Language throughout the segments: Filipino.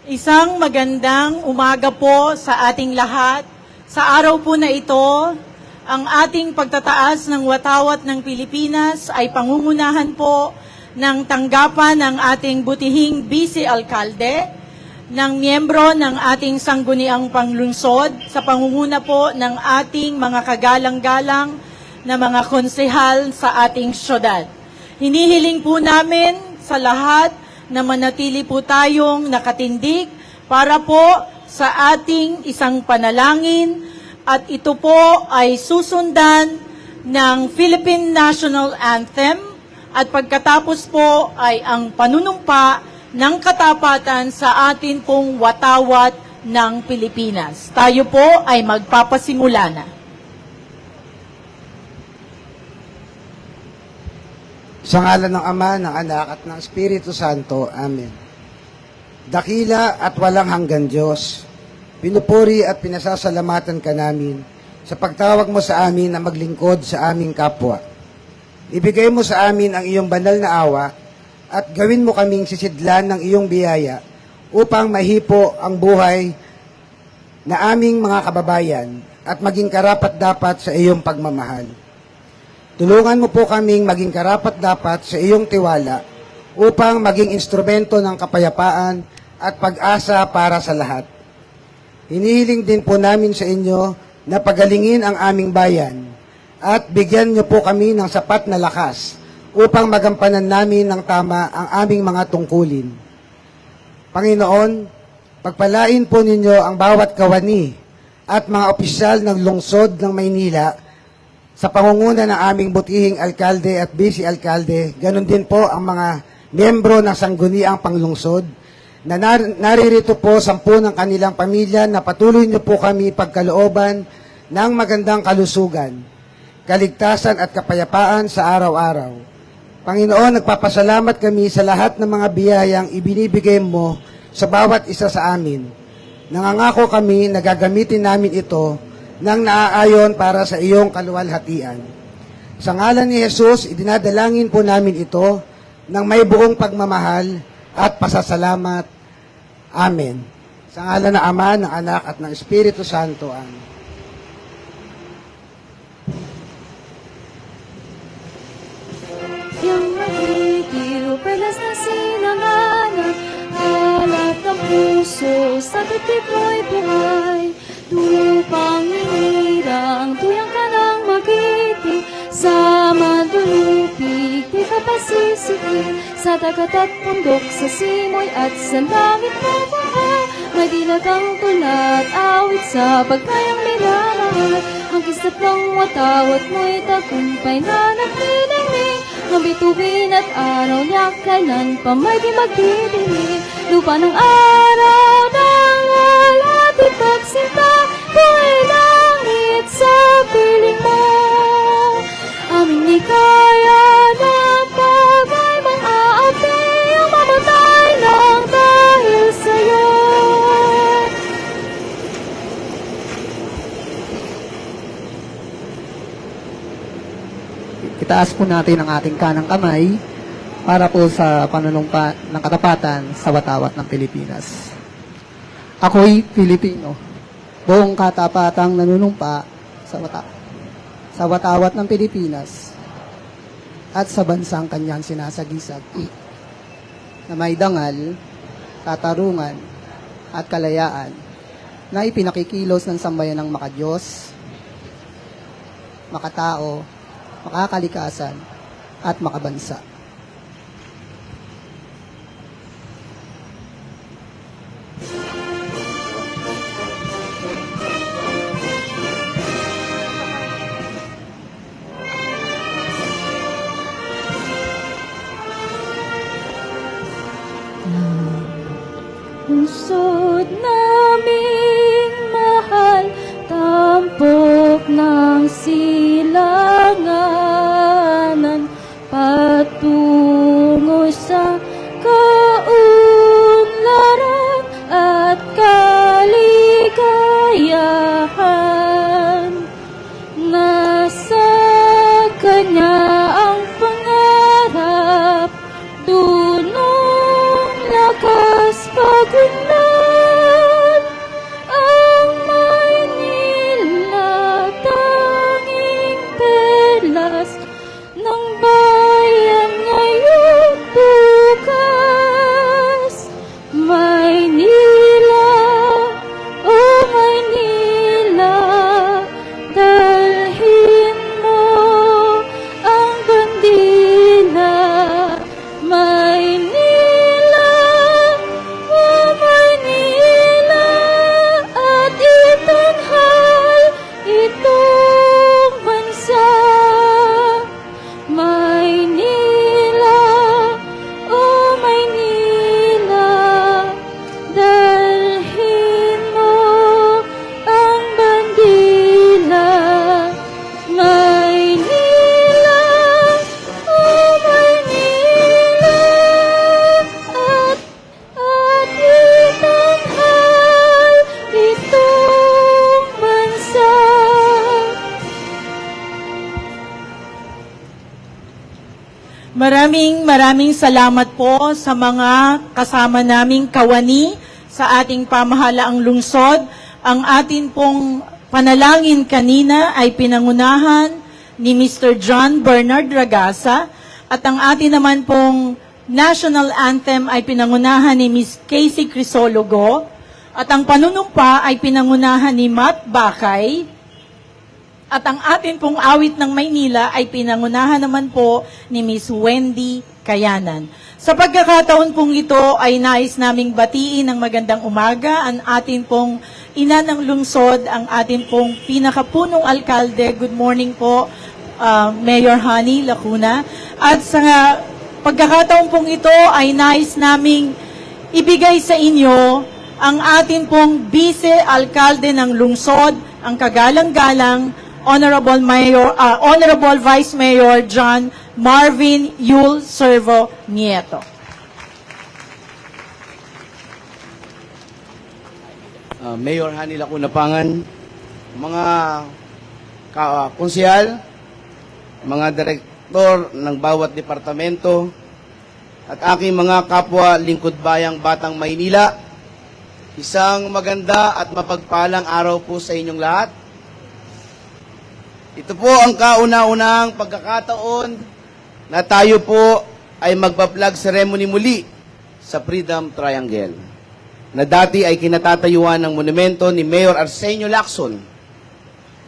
Isang magandang umaga po sa ating lahat. Sa araw po na ito, ang ating pagtataas ng watawat ng Pilipinas ay pangungunahan po ng tanggapan ng ating butihing Vice Alcalde, ng miyembro ng ating sangguniang panglungsod, sa pangunguna po ng ating mga kagalang-galang na mga konsehal sa ating syudad. Hinihiling po namin sa lahat na manatili po tayong nakatindig para po sa ating isang panalangin, at ito po ay susundan ng Philippine National Anthem, at pagkatapos po ay ang panunumpa ng katapatan sa atin pong watawat ng Pilipinas. Tayo po ay magpapasimula na. Sa ngalan ng Ama, ng Anak, at ng Espiritu Santo. Amen. Dakila at walang hanggan Diyos, pinupuri at pinasasalamatan ka namin sa pagtawag mo sa amin na maglingkod sa aming kapwa. Ibigay mo sa amin ang iyong banal na awa at gawin mo kaming sisidlan ng iyong biyaya upang mahipo ang buhay na aming mga kababayan at maging karapat-dapat sa iyong pagmamahal. Tulungan mo po kaming maging karapat-dapat sa iyong tiwala upang maging instrumento ng kapayapaan at pag-asa para sa lahat. Hinihiling din po namin sa inyo na pagalingin ang aming bayan at bigyan niyo po kami ng sapat na lakas upang magampanan namin ng tama ang aming mga tungkulin. Panginoon, pagpalain po ninyo ang bawat kawani at mga opisyal ng lungsod ng Maynila sa pangunguna ng aming butihing alkalde at vice alkalde, ganun din po ang mga miyembro ng sangguniang panglungsod na naririto po 10 ng kanilang pamilya na patuloy niyo po kami pagkalooban ng magandang kalusugan, kaligtasan at kapayapaan sa araw-araw. Panginoon, nagpapasalamat kami sa lahat ng mga biyayang ibinibigay mo sa bawat isa sa amin. Nangangako kami na gagamitin namin ito nang naaayon para sa iyong kaluwalhatian. Sa ngalan ni Jesus, idinadalangin po namin ito ng may buong pagmamahal at pasasalamat. Amen. Sa ngalan ng Ama, ng Anak, at ng Espiritu Santo. Amen. Yung magigil, perlas na sinanganan, alat ng puso, sa bibig mo'y buhay. Lupang hinirang, tuyang ka ng magiting, sa mandulupig, di ka pasisikin, sa dagat at bundok, sa simoy at sa langit mo baha. May dinagang tulat, awit sa pagkayang nilamahal, ang kisap ng watawat mo'y tagumpay na nagniningning, ang bituin at araw niya kailan pa may di magdidinig. Lupa ng araw ng wala di pagsinta, buhay langit sa piling mo. Aming di kaya ng bagay mang-aapi, ang mamatay lang dahil sa'yo. Itaas po natin ang ating kanang kamay para po sa panunumpa ng katapatan sa watawat ng Pilipinas. Ako'y Pilipino, buong katapatang nanunumpa sa watawat ng Pilipinas at sa bansang kanyang sinasagisag, na may dangal, katarungan at kalayaan na ipinakikilos ng sambayan ng makadiyos, makatao, makakalikasan at makabansa. Lungsod naming mahal, tampok ng silanganan, patungo sa kaunlaran at kaligayahan. Nasa kanya ang pangarap, dunong lakas pag-unlad. Maraming salamat po sa mga kasama naming kawani sa ating pamahalaang lungsod. Ang atin pong panalangin kanina ay pinangunahan ni Mr. John Bernard Ragasa at ang atin naman pong national anthem ay pinangunahan ni Ms. Casey Crisologo at ang panunumpa ay pinangunahan ni Matt Bakay. At ang atin pong awit ng Maynila ay pinangunahan naman po ni Miss Wendy Kayanan. Sa pagkakataon pong ito ay nais naming batiin ng magandang umaga ang atin pong ina ng lungsod, ang atin pong pinakapunong alkalde. Good morning po, Mayor Honey Lacuna. At sa pagkakataon pong ito ay nais naming ibigay sa inyo ang atin pong vice-alkalde ng lungsod, ang kagalang-galang Honorable Vice Mayor John Marvin Yul Servo Nieto. Mayor Hani Lacuna Pangan, mga konsehal, mga direktor ng bawat departamento, at aking mga kapwa lingkod bayang Batang Maynila, isang maganda at mapagpalang araw po sa inyong lahat. Ito po ang kauna-unahang pagkakataon na tayo po ay magpa-flag ceremony muli sa Freedom Triangle, na dati ay kinatatayuan ng monumento ni Mayor Arsenio Lacson,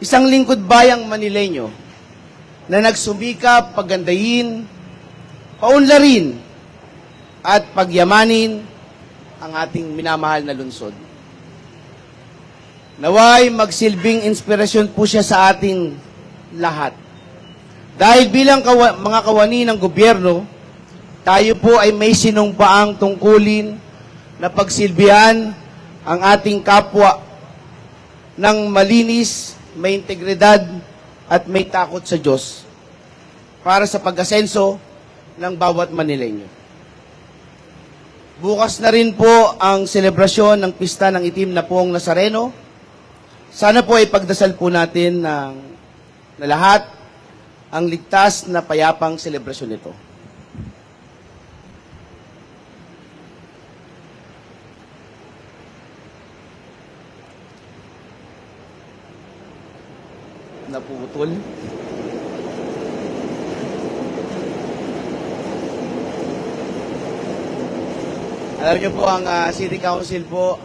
isang lingkod bayang Manileño na nagsumikap pagandahin, paunlarin at pagyamanin ang ating minamahal na lungsod. Naway magsilbing inspirasyon po siya sa ating lahat. Dahil bilang mga kawani ng gobyerno, tayo po ay may sinumpaang tungkulin na pagsilbihan ang ating kapwa ng malinis, may integridad at may takot sa Diyos para sa pag-asenso ng bawat Manileño. Bukas na rin po ang selebrasyon ng Pista ng Itim na Poong Nazareno. Sana po ay pagdasal po natin na lahat ang ligtas na payapang selebrasyon nito. Naputol. Alam niyo po, ang City Council po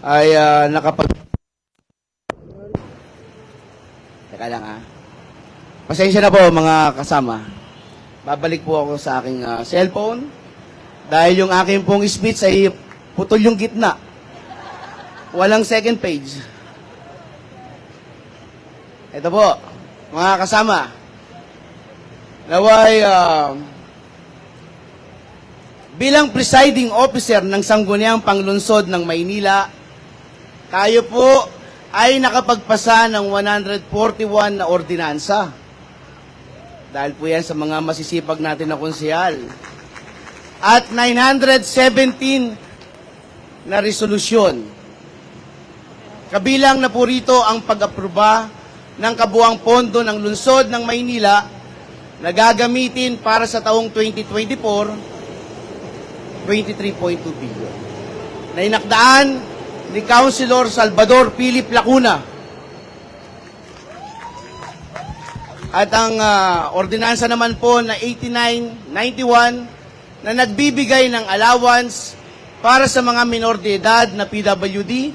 ay Teka lang Pasensya na po mga kasama. Babalik po ako sa aking cellphone dahil yung aking pong speech ay putol yung gitna. Walang second page. Ito po, mga kasama. Naway, bilang presiding officer ng Sangguniang Panglunsod ng Maynila, tayo po ay nakapagpasa ng 141 na ordinansa. Dahil po yan sa mga masisipag natin na konsehal. At 917 na resolusyon. Kabilang na po rito ang pag-aproba ng kabuang pondo ng lungsod ng Maynila na gagamitin para sa taong 2024, 23.2 billion. Na inakdaan ni Councilor Salvador Philip Lacuna. At ang ordinansa naman po na 8991 na nagbibigay ng allowance para sa mga minor de edad na PWD,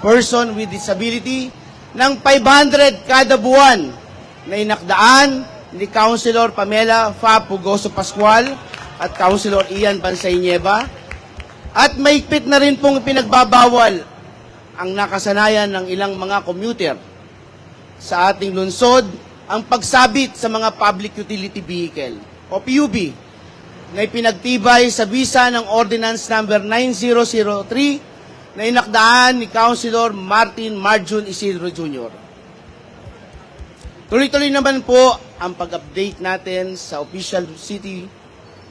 person with disability, ng 500 kada buwan na inakdaan ni Councilor Pamela Fa Pugoso Pascual at Councilor Ian Bansay Nieva. At mahigpit na rin pong pinagbabawal ang nakasanayan ng ilang mga commuter sa ating lungsod ang pagsabit sa mga public utility vehicle o PUV na ipinagtibay sa bisa ng Ordinance Number 9003 na inakdaan ni Councilor Martin Marjun Isidro Jr. Tuloy-tuloy naman po ang pag-update natin sa official City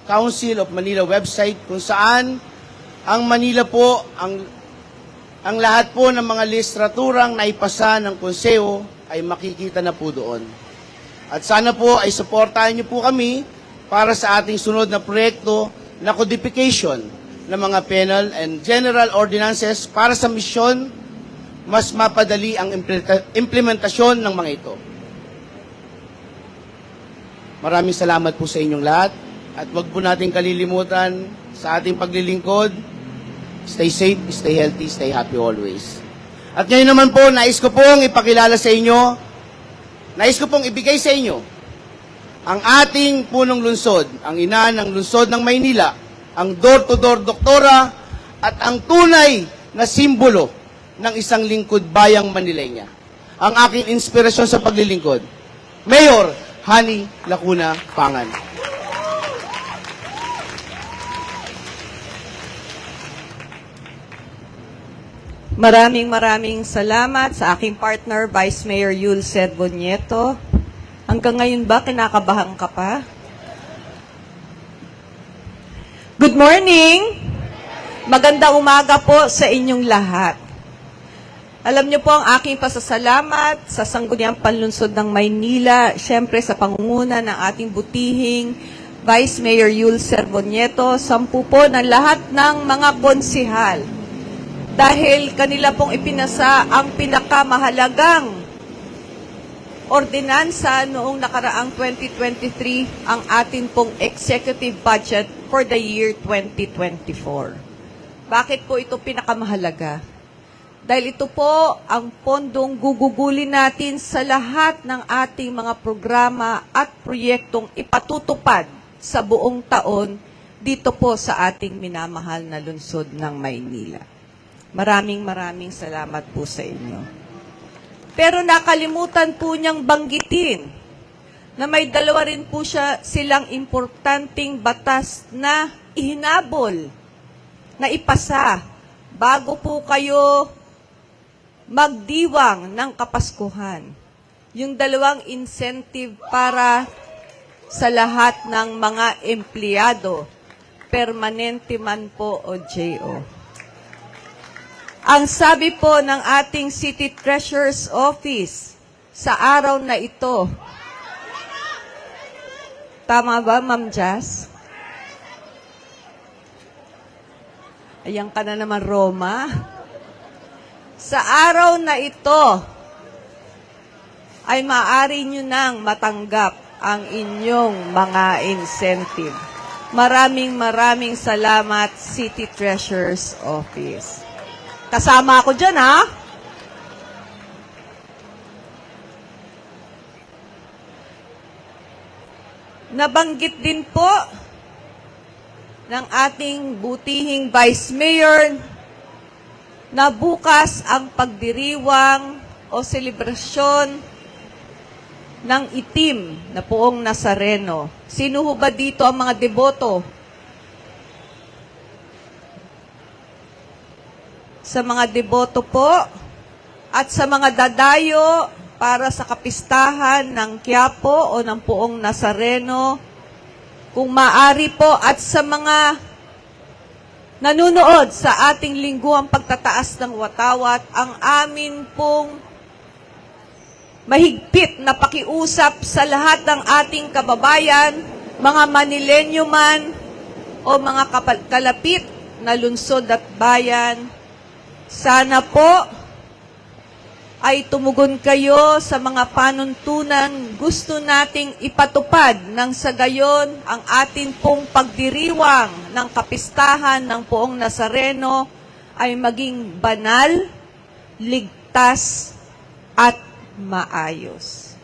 Council of Manila website kung saan ang Manila po, ang lahat po ng mga listraturang naipasa ng konseho ay makikita na po doon. At sana po ay suportahan niyo po kami para sa ating sunod na proyekto na codification ng mga penal and general ordinances para sa misyon mas mapadali ang implementasyon ng mga ito. Maraming salamat po sa inyong lahat at wag po nating kalilimutan sa ating paglilingkod. Stay safe, stay healthy, stay happy always. At ngayon naman po, nais ko pong ipakilala sa inyo, nais ko pong ibigay sa inyo ang ating punong lungsod, ang ina ng lungsod ng Maynila, ang door-to-door doktora at ang tunay na simbolo ng isang lingkod bayang Manilenya. Ang aking inspirasyon sa paglilingkod, Mayor Hani Lacuna Pangan. Maraming salamat sa aking partner, Vice Mayor Yul Servonieto. Hanggang ngayon ba, kinakabahan ka pa? Good morning! Magandang umaga po sa inyong lahat. Alam niyo po ang aking pasasalamat sa Sangguniang Panlunsod ng Maynila, syempre sa pangunguna ng ating butihing Vice Mayor Yul Servonieto, 10 po ng lahat ng mga konsihal. Dahil kanila pong ipinasa ang pinakamahalagang ordinansa noong nakaraang 2023, ang atin pong executive budget for the year 2024. Bakit po ito pinakamahalaga? Dahil ito po ang pondong gugugulin natin sa lahat ng ating mga programa at proyektong ipatutupad sa buong taon dito po sa ating minamahal na lungsod ng Maynila. Maraming salamat po sa inyo. Pero nakalimutan po niyang banggitin na may dalawa rin po silang importanteng batas na ihinabol, na ipasa bago po kayo magdiwang ng Kapaskuhan. Yung 2 incentive para sa lahat ng mga empleyado, permanente man po o JO. Ang sabi po ng ating City Treasurer's Office sa araw na ito, tama ba, Ma'am Jazz? Ayan ka na naman, Roma. Sa araw na ito, ay maaari nyo nang matanggap ang inyong mga incentive. Maraming salamat, City Treasurer's Office. Kasama ako dyan, ha? Nabanggit din po ng ating butihing Vice Mayor na bukas ang pagdiriwang o selebrasyon ng itim na Poong Nazareno. Sino ho ba dito ang mga deboto? Sa mga deboto po at sa mga dadayo para sa kapistahan ng Quiapo o ng Poong Nazareno, kung maaari po, at sa mga nanunood sa ating lingguang pagtataas ng watawat, ang amin pong mahigpit na pakiusap sa lahat ng ating kababayan, mga Manilenyo man o mga kalapit na lungsod at bayan, sana po ay tumugon kayo sa mga panuntunan gusto nating ipatupad nang sa gayon ang atin pong pagdiriwang ng kapistahan ng Poong Nazareno ay maging banal, ligtas, at maayos.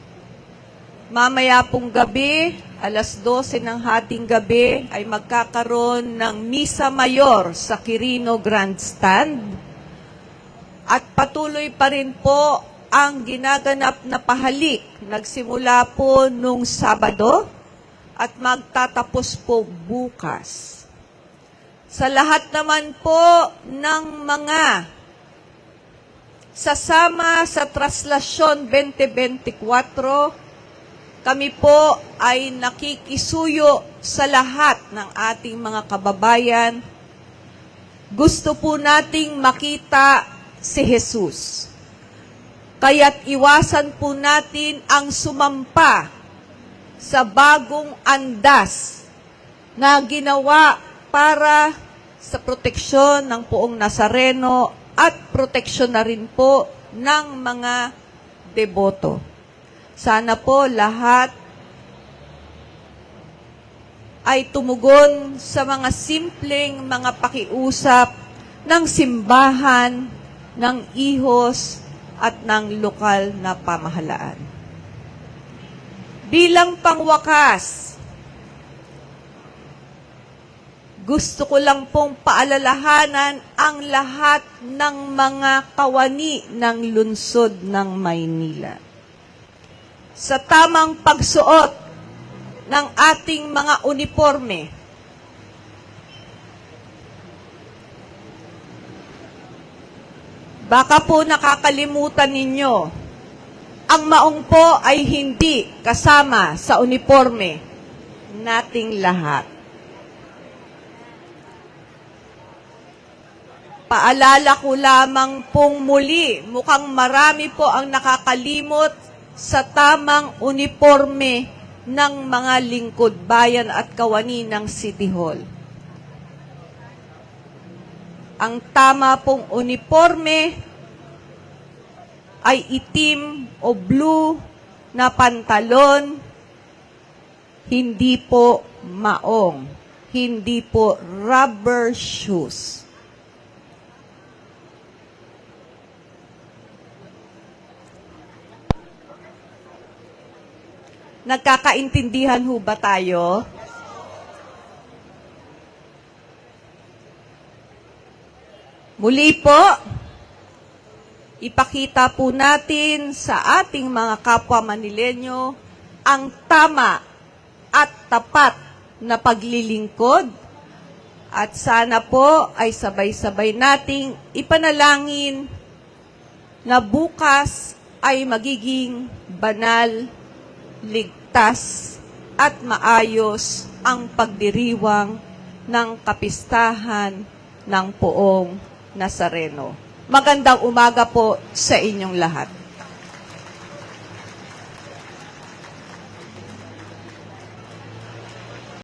Mamaya pong gabi, alas 12 ng hating gabi, ay magkakaroon ng Misa Mayor sa Quirino Grandstand. At patuloy pa rin po ang ginaganap na pahalik. Nagsimula po nung Sabado at magtatapos po bukas. Sa lahat naman po ng mga sasama sa Traslasyon 2024, kami po ay nakikisuyo sa lahat ng ating mga kababayan. Gusto po nating makita si Jesus. Kaya't iwasan po natin ang sumampa sa bagong andas na ginawa para sa proteksyon ng poong Nazareno at proteksyon na rin po ng mga deboto. Sana po lahat ay tumugon sa mga simpleng mga pakiusap ng simbahan, ng ihos, at ng lokal na pamahalaan. Bilang pangwakas, gusto ko lang pong paalalahanan ang lahat ng mga kawani ng lungsod ng Maynila. Sa tamang pagsuot ng ating mga uniforme, baka po nakakalimutan ninyo, ang maong po ay hindi kasama sa uniforme nating lahat. Paalala ko lamang pong muli, mukhang marami po ang nakakalimot sa tamang uniforme ng mga lingkod bayan at kawani ng City Hall. Ang tama pong uniforme ay itim o blue na pantalon, hindi po maong, hindi po rubber shoes. Nagkakaintindihan ho ba tayo? Muli po, ipakita po natin sa ating mga kapwa Manilenyo ang tama at tapat na paglilingkod at sana po ay sabay-sabay nating ipanalangin na bukas ay magiging banal, ligtas at maayos ang pagdiriwang ng kapistahan ng poong Nazareno. Magandang umaga po sa inyong lahat.